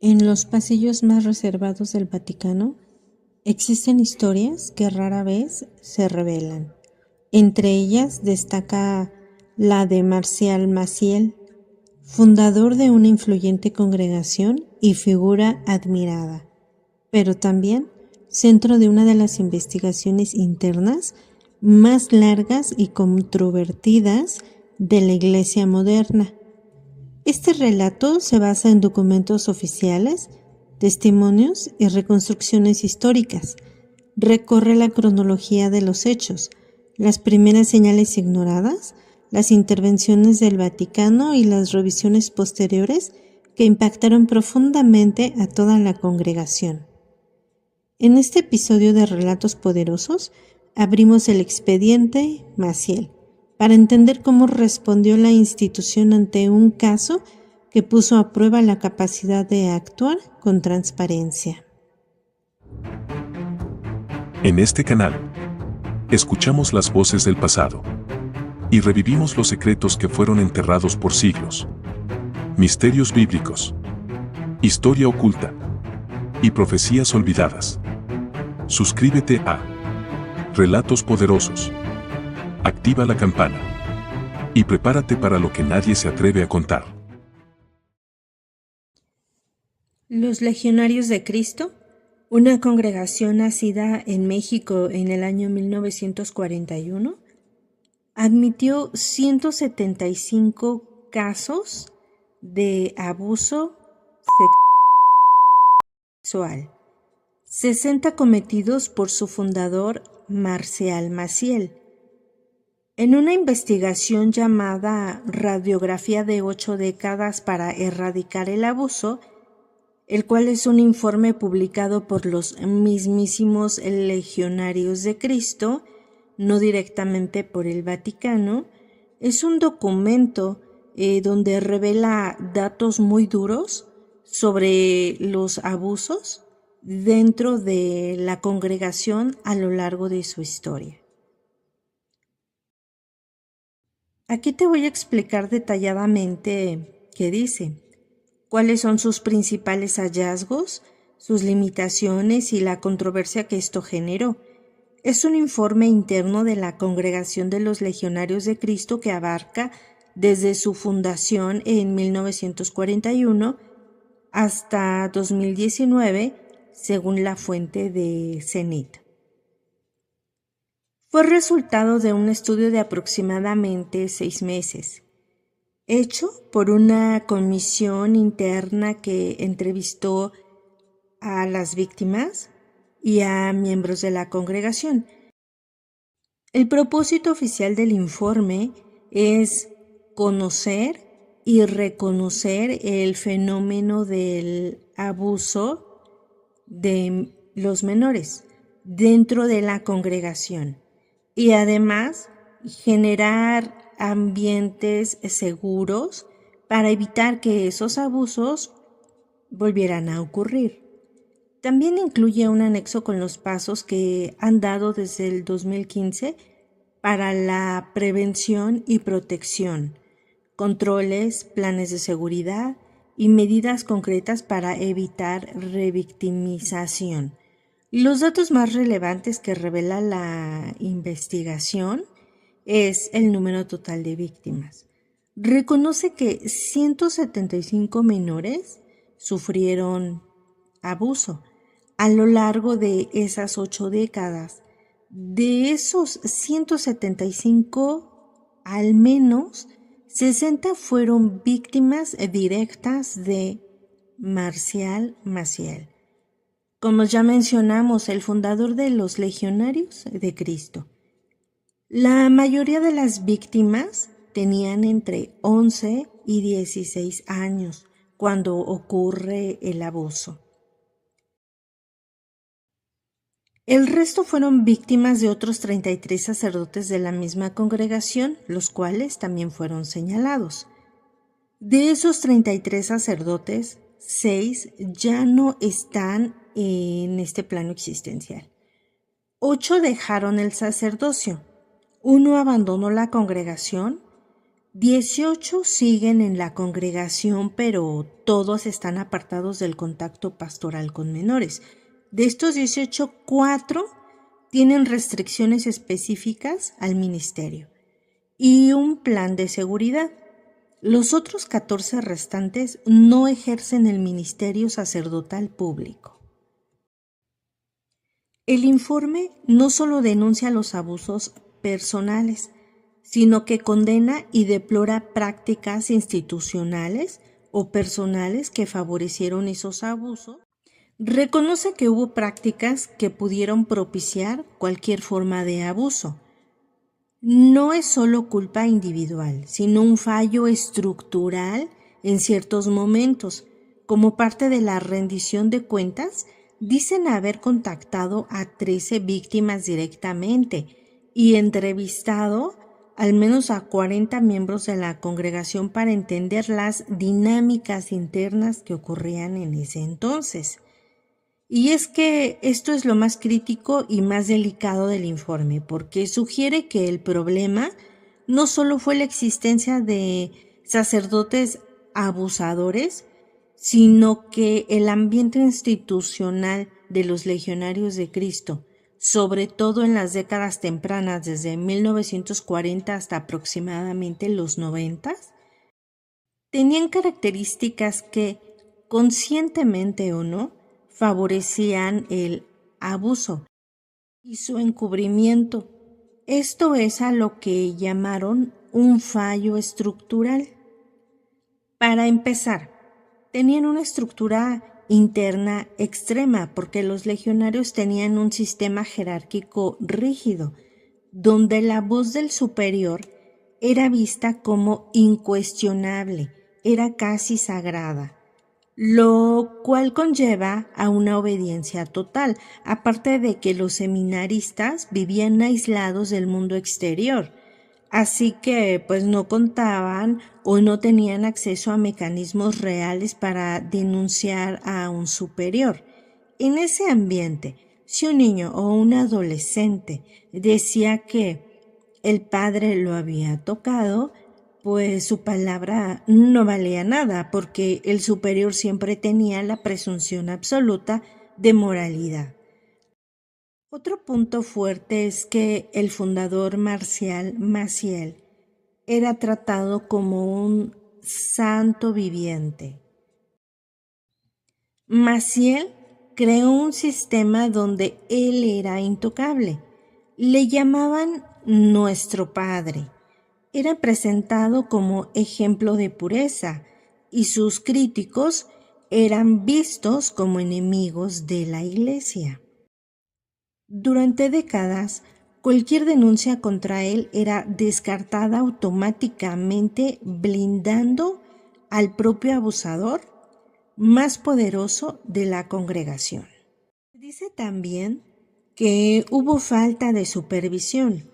En los pasillos más reservados del Vaticano existen historias que rara vez se revelan. Entre ellas destaca la de Marcial Maciel, fundador de una influyente congregación y figura admirada, pero también centro de una de las investigaciones internas más largas y controvertidas de la Iglesia moderna. Este relato se basa en documentos oficiales, testimonios y reconstrucciones históricas. Recorre la cronología de los hechos, las primeras señales ignoradas, las intervenciones del Vaticano y las revisiones posteriores que impactaron profundamente a toda la congregación. En este episodio de Relatos Poderosos, abrimos el expediente Maciel para entender cómo respondió la institución ante un caso que puso a prueba la capacidad de actuar con transparencia. En este canal, escuchamos las voces del pasado y revivimos los secretos que fueron enterrados por siglos. Misterios bíblicos, historia oculta y profecías olvidadas. Suscríbete a Relatos Poderosos. Activa la campana y prepárate para lo que nadie se atreve a contar. Los Legionarios de Cristo, una congregación nacida en México en el año 1941, admitió 175 casos de abuso sexual, 60 cometidos por su fundador Marcial Maciel. En una investigación llamada Radiografía de 8 décadas para erradicar el abuso, el cual es un informe publicado por los mismísimos Legionarios de Cristo, no directamente por el Vaticano, es un documento donde revela datos muy duros sobre los abusos dentro de la congregación a lo largo de su historia. Aquí te voy a explicar detalladamente qué dice, cuáles son sus principales hallazgos, sus limitaciones y la controversia que esto generó. Es un informe interno de la Congregación de los Legionarios de Cristo que abarca desde su fundación en 1941 hasta 2019, según la fuente de CENIT. Fue resultado de un estudio de aproximadamente 6 meses, hecho por una comisión interna que entrevistó a las víctimas y a miembros de la congregación. El propósito oficial del informe es conocer y reconocer el fenómeno del abuso de los menores dentro de la congregación y además generar ambientes seguros para evitar que esos abusos volvieran a ocurrir. También incluye un anexo con los pasos que han dado desde el 2015 para la prevención y protección, controles, planes de seguridad y medidas concretas para evitar revictimización. Los datos más relevantes que revela la investigación es el número total de víctimas. Reconoce que 175 menores sufrieron abuso a lo largo de esas 8 décadas. De esos 175, al menos 60 fueron víctimas directas de Marcial Maciel. Como ya mencionamos, el fundador de los Legionarios de Cristo. La mayoría de las víctimas tenían entre 11 y 16 años cuando ocurre el abuso. El resto fueron víctimas de otros 33 sacerdotes de la misma congregación, los cuales también fueron señalados. De esos 33 sacerdotes, 6 ya no están en este plano existencial. 8 dejaron el sacerdocio, 1 abandonó la congregación 18 siguen en la congregación, pero todos están apartados del contacto pastoral con menores. De estos 18, 4 tienen restricciones específicas al ministerio y un plan de seguridad. Los otros 14 restantes no ejercen el ministerio sacerdotal público. El informe no solo denuncia los abusos personales, sino que condena y deplora prácticas institucionales o personales que favorecieron esos abusos. Reconoce que hubo prácticas que pudieron propiciar cualquier forma de abuso. No es solo culpa individual, sino un fallo estructural en ciertos momentos. Como parte de la rendición de cuentas, dicen haber contactado a 13 víctimas directamente y entrevistado al menos a 40 miembros de la congregación para entender las dinámicas internas que ocurrían en ese entonces. Y es que esto es lo más crítico y más delicado del informe, porque sugiere que el problema no solo fue la existencia de sacerdotes abusadores, sino que el ambiente institucional de los legionarios de Cristo, sobre todo en las décadas tempranas, desde 1940 hasta aproximadamente los 90, tenían características que, conscientemente o no, favorecían el abuso y su encubrimiento. Esto es a lo que llamaron un fallo estructural. Para empezar, tenían una estructura interna extrema porque los legionarios tenían un sistema jerárquico rígido, donde la voz del superior era vista como incuestionable, era casi sagrada, lo cual conlleva a una obediencia total, aparte de que los seminaristas vivían aislados del mundo exterior, así que pues no contaban o no tenían acceso a mecanismos reales para denunciar a un superior. En ese ambiente, si un niño o un adolescente decía que el padre lo había tocado, pues su palabra no valía nada, porque el superior siempre tenía la presunción absoluta de moralidad. Otro punto fuerte es que el fundador Marcial Maciel era tratado como un santo viviente. Maciel creó un sistema donde él era intocable. Le llamaban nuestro padre. Era presentado como ejemplo de pureza y sus críticos eran vistos como enemigos de la Iglesia. Durante décadas, cualquier denuncia contra él era descartada automáticamente, blindando al propio abusador más poderoso de la congregación. Dice también que hubo falta de supervisión.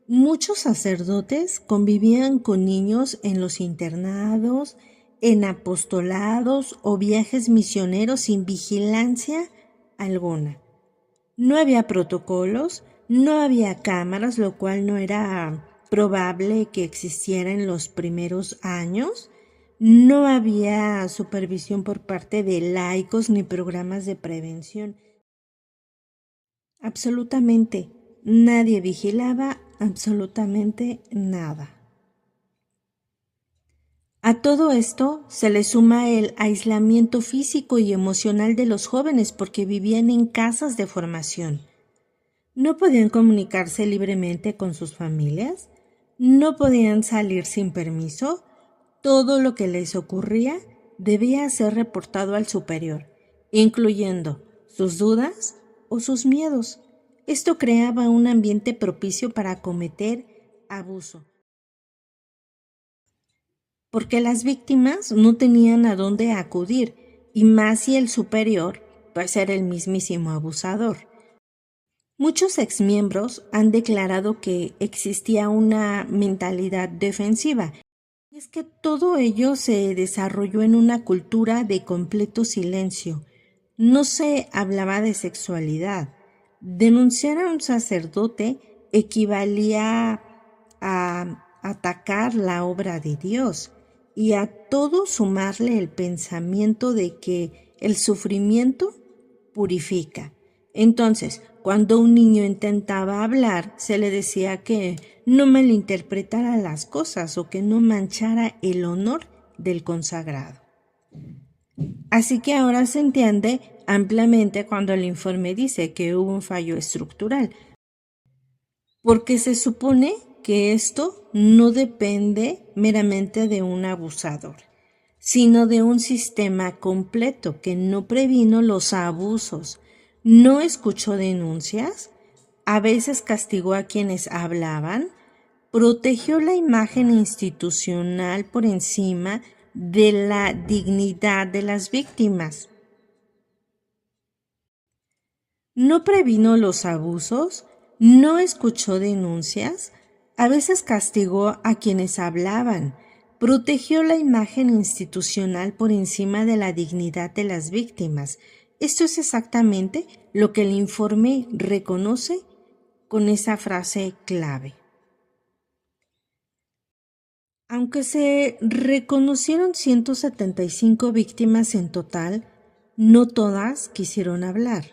Muchos sacerdotes convivían con niños en los internados, en apostolados o viajes misioneros sin vigilancia alguna. No había protocolos, no había cámaras, lo cual no era probable que existiera en los primeros años. No había supervisión por parte de laicos ni programas de prevención. Absolutamente nadie vigilaba absolutamente nada. A todo esto se le suma el aislamiento físico y emocional de los jóvenes porque vivían en casas de formación. No podían comunicarse libremente con sus familias, no podían salir sin permiso. Todo lo que les ocurría debía ser reportado al superior, incluyendo sus dudas o sus miedos. Esto creaba un ambiente propicio para cometer abuso, porque las víctimas no tenían a dónde acudir, y más si el superior pues era el mismísimo abusador. Muchos exmiembros han declarado que existía una mentalidad defensiva. Y es que todo ello se desarrolló en una cultura de completo silencio. No se hablaba de sexualidad. Denunciar a un sacerdote equivalía a atacar la obra de Dios y a todo sumarle el pensamiento de que el sufrimiento purifica. Entonces, cuando un niño intentaba hablar, se le decía que no malinterpretara las cosas o que no manchara el honor del consagrado. Así que ahora se entiende ampliamente cuando el informe dice que hubo un fallo estructural, porque se supone que esto no depende meramente de un abusador, sino de un sistema completo que no previno los abusos, no escuchó denuncias, a veces castigó a quienes hablaban, protegió la imagen institucional por encima de la dignidad de las víctimas. No previno los abusos, no escuchó denuncias, a veces castigó a quienes hablaban, protegió la imagen institucional por encima de la dignidad de las víctimas. Esto es exactamente lo que el informe reconoce con esa frase clave. Aunque se reconocieron 175 víctimas en total, no todas quisieron hablar.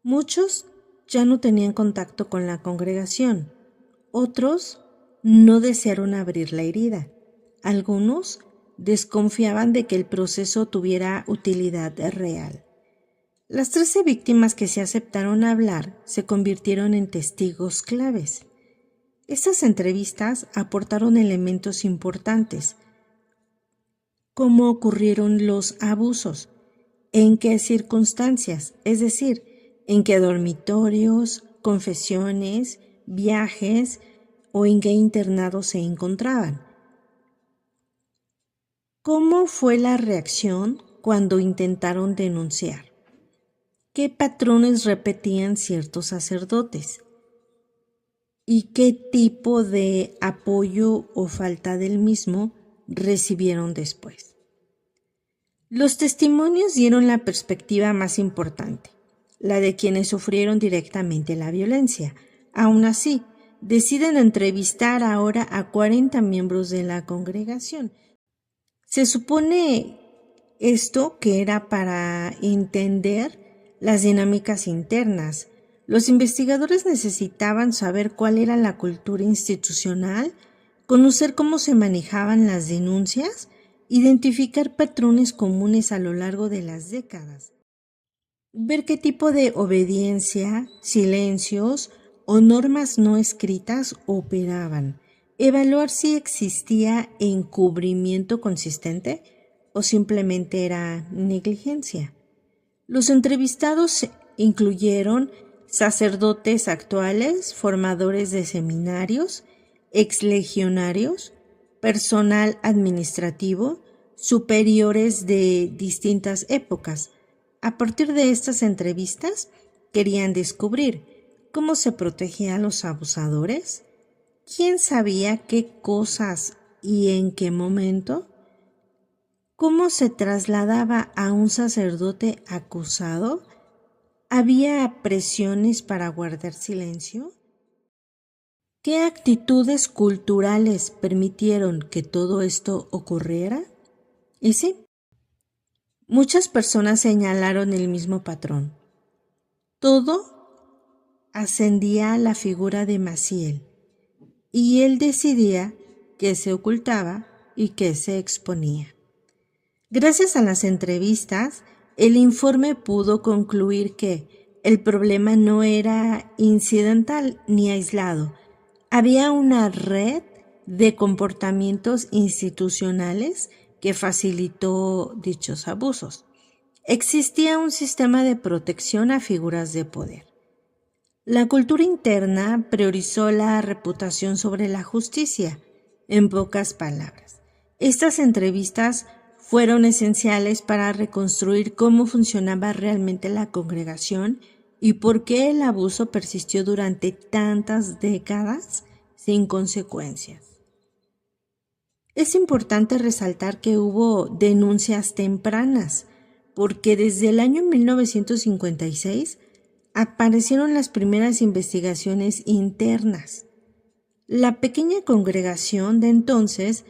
Muchos ya no tenían contacto con la congregación, otros no desearon abrir la herida, algunos desconfiaban de que el proceso tuviera utilidad real. Las 13 víctimas que se aceptaron hablar se convirtieron en testigos claves. Estas entrevistas aportaron elementos importantes, cómo ocurrieron los abusos, en qué circunstancias, es decir, en qué dormitorios, confesiones, viajes o en qué internados se encontraban. ¿Cómo fue la reacción cuando intentaron denunciar? ¿Qué patrones repetían ciertos sacerdotes? ¿Y qué tipo de apoyo o falta del mismo recibieron después? Los testimonios dieron la perspectiva más importante, la de quienes sufrieron directamente la violencia. Aún así, deciden entrevistar ahora a 40 miembros de la congregación. Se supone esto que era para entender las dinámicas internas. Los investigadores necesitaban saber cuál era la cultura institucional, conocer cómo se manejaban las denuncias, identificar patrones comunes a lo largo de las décadas, ver qué tipo de obediencia, silencios o normas no escritas operaban, evaluar si existía encubrimiento consistente o simplemente era negligencia. Los entrevistados incluyeron sacerdotes actuales, formadores de seminarios, exlegionarios, personal administrativo, superiores de distintas épocas. A partir de estas entrevistas, querían descubrir cómo se protegía a los abusadores, quién sabía qué cosas y en qué momento, cómo se trasladaba a un sacerdote acusado. ¿Había presiones para guardar silencio? ¿Qué actitudes culturales permitieron que todo esto ocurriera? Y sí, muchas personas señalaron el mismo patrón. Todo ascendía a la figura de Maciel, y él decidía qué se ocultaba y qué se exponía. Gracias a las entrevistas, el informe pudo concluir que el problema no era incidental ni aislado. Había una red de comportamientos institucionales que facilitó dichos abusos. Existía un sistema de protección a figuras de poder. La cultura interna priorizó la reputación sobre la justicia. En pocas palabras, estas entrevistas fueron esenciales para reconstruir cómo funcionaba realmente la congregación y por qué el abuso persistió durante tantas décadas sin consecuencias. Es importante resaltar que hubo denuncias tempranas, porque desde el año 1956 aparecieron las primeras investigaciones internas. La pequeña congregación de entonces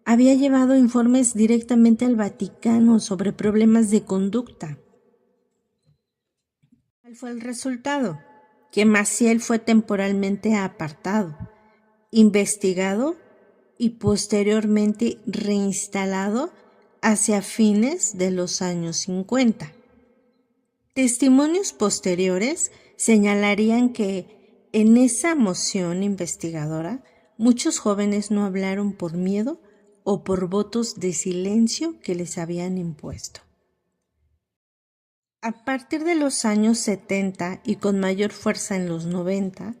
había llevado informes directamente al Vaticano sobre problemas de conducta. ¿Cuál fue el resultado? Que Maciel fue temporalmente apartado, investigado y posteriormente reinstalado hacia fines de los años 50. Testimonios posteriores señalarían que en esa moción investigadora muchos jóvenes no hablaron por miedo o por votos de silencio que les habían impuesto. A partir de los años 70 y con mayor fuerza en los 90,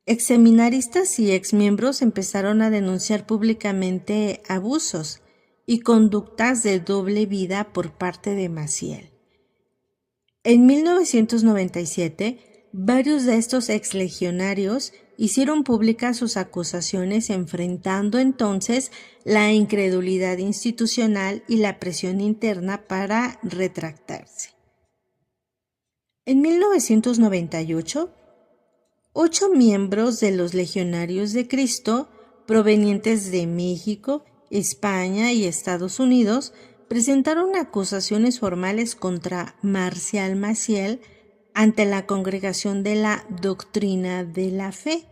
exseminaristas y exmiembros empezaron a denunciar públicamente abusos y conductas de doble vida por parte de Maciel. En 1997, varios de estos exlegionarios hicieron públicas sus acusaciones, enfrentando entonces la incredulidad institucional y la presión interna para retractarse. En 1998, 8 miembros de los Legionarios de Cristo, provenientes de México, España y Estados Unidos, presentaron acusaciones formales contra Marcial Maciel ante la Congregación de la Doctrina de la Fe,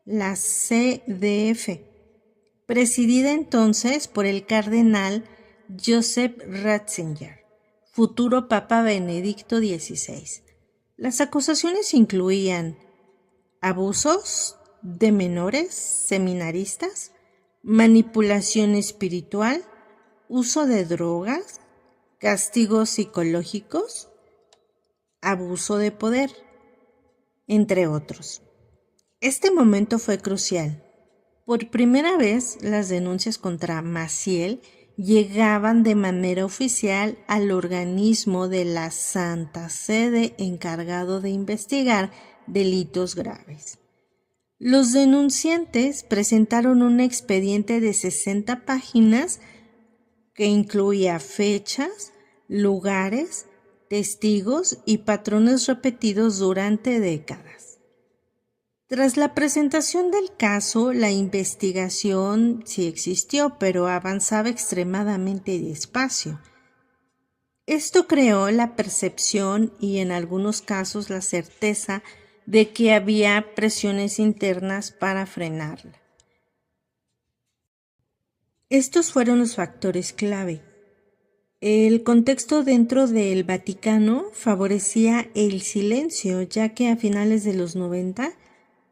la CDF, presidida entonces por el cardenal Joseph Ratzinger, futuro Papa Benedicto XVI. Las acusaciones incluían abusos de menores seminaristas, manipulación espiritual, uso de drogas, castigos psicológicos, abuso de poder, entre otros. Este momento fue crucial. Por primera vez, las denuncias contra Maciel llegaban de manera oficial al organismo de la Santa Sede encargado de investigar delitos graves. Los denunciantes presentaron un expediente de 60 páginas que incluía fechas, lugares, testigos y patrones repetidos durante décadas. Tras la presentación del caso, la investigación sí existió, pero avanzaba extremadamente despacio. Esto creó la percepción y en algunos casos la certeza de que había presiones internas para frenarla. Estos fueron los factores clave. El contexto dentro del Vaticano favorecía el silencio, ya que a finales de los 90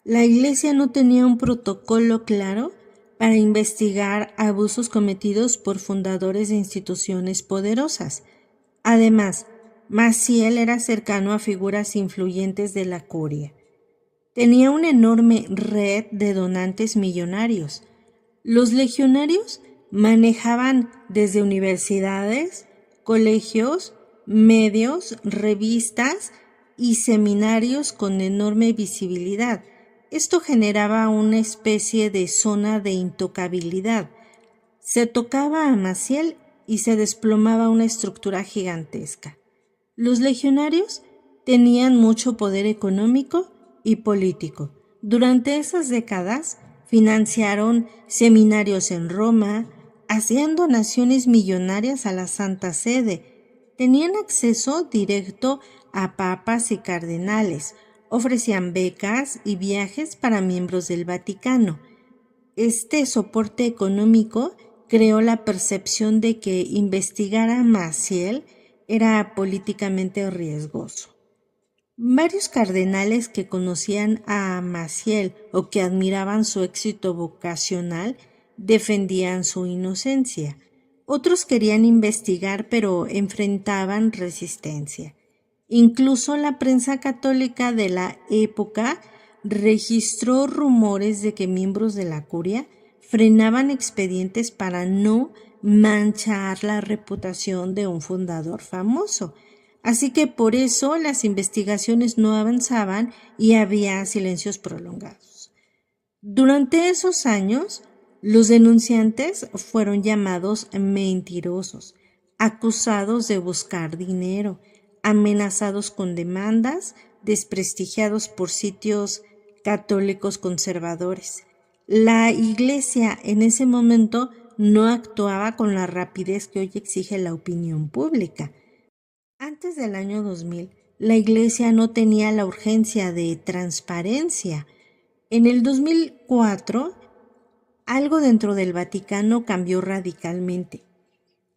la Iglesia no tenía un protocolo claro para investigar abusos cometidos por fundadores de instituciones poderosas. Además, Maciel era cercano a figuras influyentes de la curia. Tenía una enorme red de donantes millonarios. Los legionarios manejaban desde universidades, colegios, medios, revistas y seminarios con enorme visibilidad. Esto generaba una especie de zona de intocabilidad. Se tocaba a Maciel y se desplomaba una estructura gigantesca. Los legionarios tenían mucho poder económico y político. Durante esas décadas financiaron seminarios en Roma, hacían donaciones millonarias a la Santa Sede, tenían acceso directo a papas y cardenales, ofrecían becas y viajes para miembros del Vaticano. Este soporte económico creó la percepción de que investigar a Maciel era políticamente riesgoso. Varios cardenales que conocían a Maciel o que admiraban su éxito vocacional defendían su inocencia. Otros querían investigar pero enfrentaban resistencia. Incluso la prensa católica de la época registró rumores de que miembros de la curia frenaban expedientes para no manchar la reputación de un fundador famoso. Así que por eso las investigaciones no avanzaban y había silencios prolongados. Durante esos años, los denunciantes fueron llamados mentirosos, acusados de buscar dinero, amenazados con demandas, desprestigiados por sitios católicos conservadores. La Iglesia en ese momento no actuaba con la rapidez que hoy exige la opinión pública. Antes del año 2000, la Iglesia no tenía la urgencia de transparencia. En el 2004, algo dentro del Vaticano cambió radicalmente.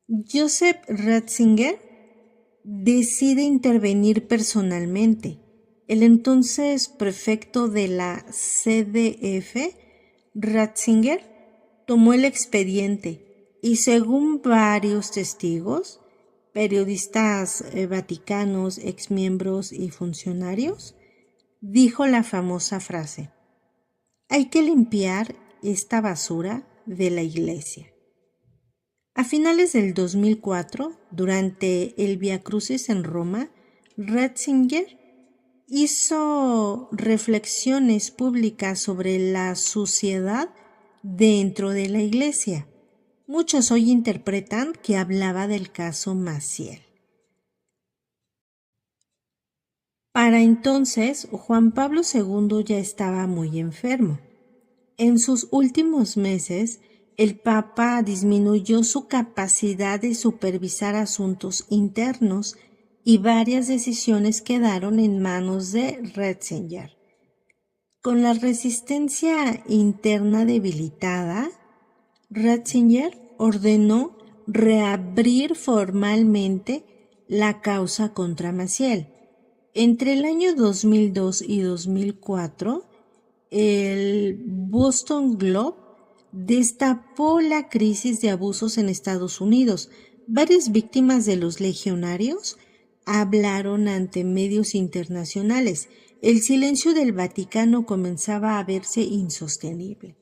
Joseph Ratzinger decide intervenir personalmente. El entonces prefecto de la CDF, Ratzinger, tomó el expediente y, según varios testigos, periodistas vaticanos, exmiembros y funcionarios, dijo la famosa frase: hay que limpiar esta basura de la Iglesia. A finales del 2004, durante el Viacrucis en Roma, Ratzinger hizo reflexiones públicas sobre la suciedad dentro de la Iglesia. Muchos hoy interpretan que hablaba del caso Maciel. Para entonces, Juan Pablo II ya estaba muy enfermo. En sus últimos meses, el Papa disminuyó su capacidad de supervisar asuntos internos y varias decisiones quedaron en manos de Ratzinger. Con la resistencia interna debilitada, Ratzinger ordenó reabrir formalmente la causa contra Maciel. Entre el año 2002 y 2004, el Boston Globe destapó la crisis de abusos en Estados Unidos. Varias víctimas de los legionarios hablaron ante medios internacionales. El silencio del Vaticano comenzaba a verse insostenible.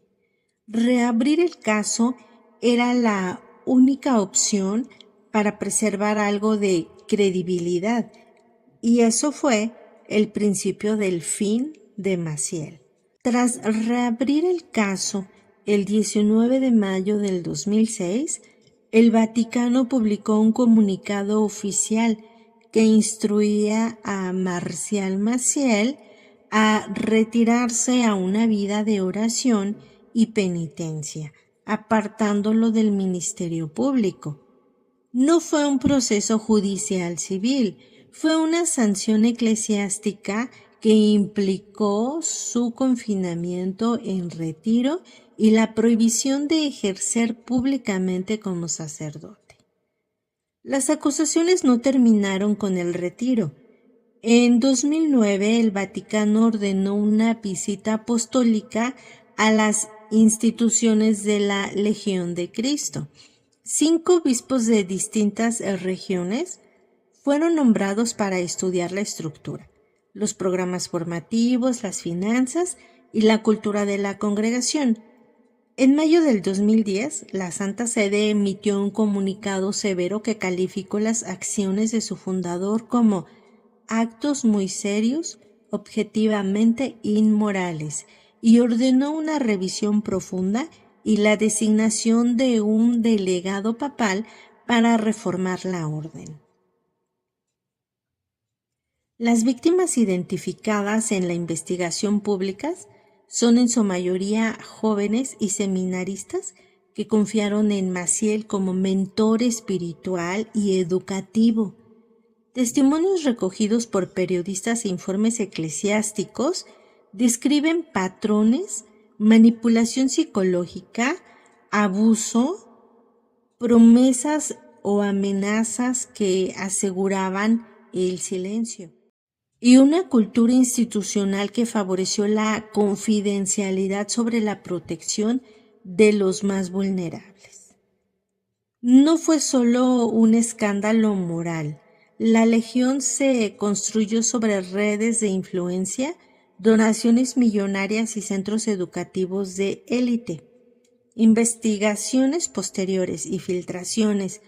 Reabrir el caso era la única opción para preservar algo de credibilidad, y eso fue el principio del fin de Maciel. Tras reabrir el caso el 19 de mayo del 2006, el Vaticano publicó un comunicado oficial que instruía a Marcial Maciel a retirarse a una vida de oración y penitencia, apartándolo del ministerio público. No fue un proceso judicial civil, fue una sanción eclesiástica que implicó su confinamiento en retiro y la prohibición de ejercer públicamente como sacerdote. Las acusaciones no terminaron con el retiro. En 2009, el Vaticano ordenó una visita apostólica a las instituciones de la Legión de Cristo. 5 obispos de distintas regiones fueron nombrados para estudiar la estructura, los programas formativos, las finanzas y la cultura de la congregación. En mayo del 2010, la Santa Sede emitió un comunicado severo que calificó las acciones de su fundador como actos muy serios, objetivamente inmorales, y ordenó una revisión profunda y la designación de un delegado papal para reformar la orden. Las víctimas identificadas en la investigación pública son en su mayoría jóvenes y seminaristas que confiaron en Maciel como mentor espiritual y educativo. Testimonios recogidos por periodistas e informes eclesiásticos describen patrones, manipulación psicológica, abuso, promesas o amenazas que aseguraban el silencio, y una cultura institucional que favoreció la confidencialidad sobre la protección de los más vulnerables. No fue solo un escándalo moral. La Legión se construyó sobre redes de influencia, donaciones millonarias y centros educativos de élite. Investigaciones posteriores y filtraciones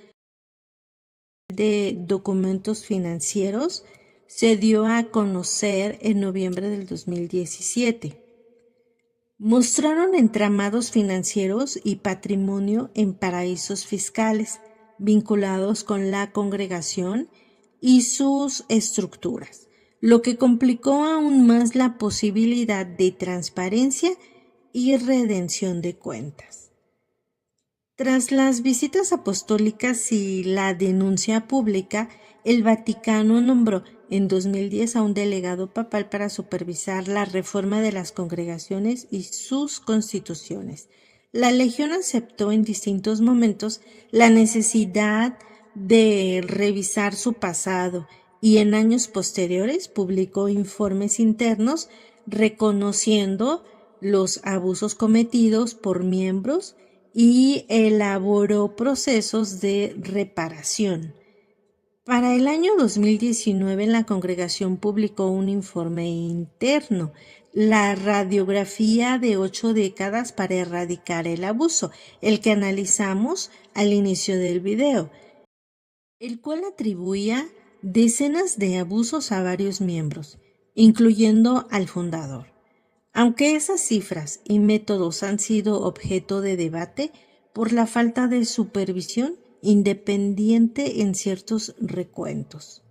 de documentos financieros se dio a conocer en noviembre del 2017. Mostraron entramados financieros y patrimonio en paraísos fiscales vinculados con la congregación y sus estructuras. lo que complicó aún más la posibilidad de transparencia y redención de cuentas. Tras las visitas apostólicas y la denuncia pública, el Vaticano nombró en 2010 a un delegado papal para supervisar la reforma de las congregaciones y sus constituciones. La Legión aceptó en distintos momentos la necesidad de revisar su pasado y en años posteriores publicó informes internos reconociendo los abusos cometidos por miembros y elaboró procesos de reparación. Para el año 2019 la congregación publicó un informe interno, la radiografía de 8 décadas para erradicar el abuso, el que analizamos al inicio del video, el cual atribuía decenas de abusos a varios miembros, incluyendo al fundador. Aunque esas cifras y métodos han sido objeto de debate por la falta de supervisión independiente en ciertos recuentos.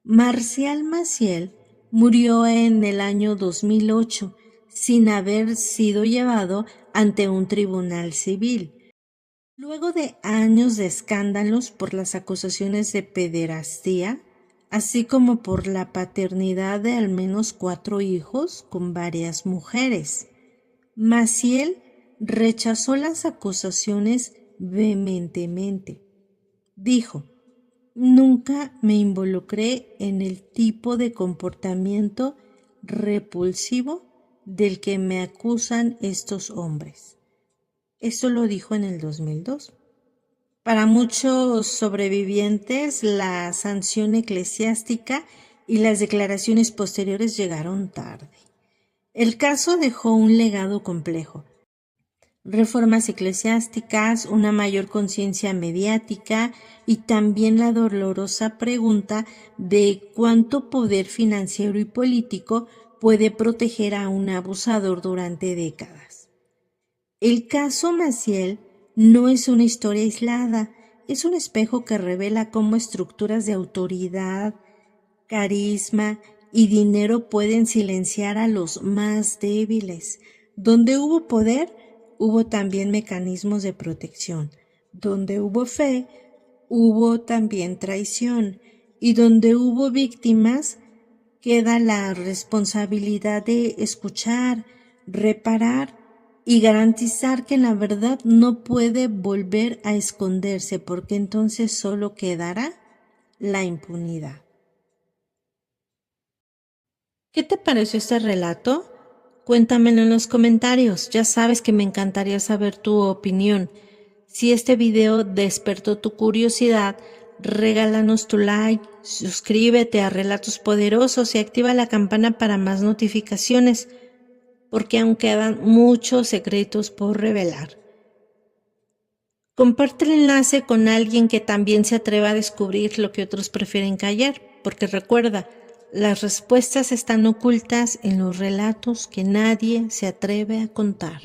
Marcial Maciel murió en el año 2008 sin haber sido llevado ante un tribunal civil. Luego de años de escándalos por las acusaciones de pederastía, así como por la paternidad de al menos 4 hijos con varias mujeres, Maciel rechazó las acusaciones vehementemente. Dijo: "Nunca me involucré en el tipo de comportamiento repulsivo del que me acusan estos hombres". Esto lo dijo en el 2002. Para muchos sobrevivientes, la sanción eclesiástica y las declaraciones posteriores llegaron tarde. El caso dejó un legado complejo: reformas eclesiásticas, una mayor conciencia mediática y también la dolorosa pregunta de cuánto poder financiero y político puede proteger a un abusador durante décadas. El caso Maciel no es una historia aislada, es un espejo que revela cómo estructuras de autoridad, carisma y dinero pueden silenciar a los más débiles. Donde hubo poder, hubo también mecanismos de protección. Donde hubo fe, hubo también traición. Y donde hubo víctimas, queda la responsabilidad de escuchar, reparar y garantizar que la verdad no puede volver a esconderse, porque entonces solo quedará la impunidad. ¿Qué te pareció este relato? Cuéntamelo en los comentarios. Ya sabes que me encantaría saber tu opinión. Si este video despertó tu curiosidad, regálanos tu like, suscríbete a Relatos Poderosos y activa la campana para más notificaciones, porque aún quedan muchos secretos por revelar. Comparte el enlace con alguien que también se atreva a descubrir lo que otros prefieren callar, porque recuerda, las respuestas están ocultas en los relatos que nadie se atreve a contar.